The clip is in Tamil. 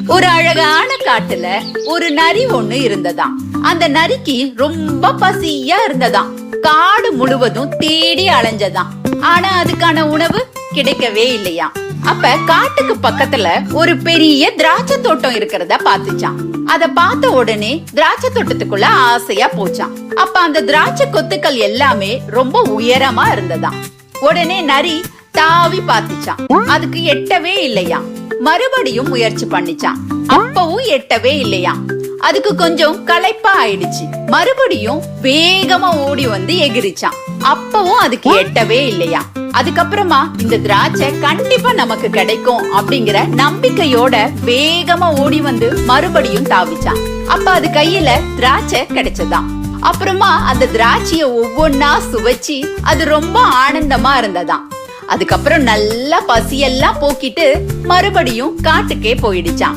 ஒரு அழகான காட்டுல ஒரு நரி ஒண்ணு இருந்ததாம். அந்த நரிக்கு ரொம்ப பசியா இருந்ததாம். காடு முழுவதும் தேடி அலைஞ்சதாம். ஆனா அதுக்கான உணவு கிடைக்கவே இல்லையா. அப்ப காட்டுக்கு பக்கத்துல ஒரு பெரிய திராட்சை தோட்டம் இருக்கிறத பாத்துச்சான். அத பார்த்த உடனே திராட்சை தோட்டத்துக்குள்ள ஆசையா போச்சான். அப்ப அந்த திராட்சை கொத்துக்கள் எல்லாமே ரொம்ப உயரமா இருந்ததாம். உடனே நரி தாவி பாத்துச்சான். அதுக்கு எட்டவே இல்லையா. மறுபடியும் முயற்சி பண்ணிச்சான். அப்பவும் எட்டவே இல்லையா. அதுக்கு கொஞ்சம் களைப்பா ஆயிடுச்சு. மறுபடியும் வேகமா ஓடி வந்து எகிரிச்சான். அப்பவும் அதுக்கு எட்டவே இல்லையா. அதுக்கப்புறமா இந்த திராட்சை கண்டிப்பா நமக்கு கிடைக்கும் அப்படிங்கிற நம்பிக்கையோட வேகமா ஓடி வந்து மறுபடியும் தாவிச்சான். அப்ப அது கையில திராட்சை கிடைச்சதாம். அப்புறமா அந்த திராட்சைய ஒவ்வொன்னா சுவைச்சு அது ரொம்ப ஆனந்தமா இருந்ததாம். அதுக்கப்புறம் நல்லா பசியெல்லாம் போக்கிட்டு மறுபடியும் காட்டுக்கே போயிடுச்சான்.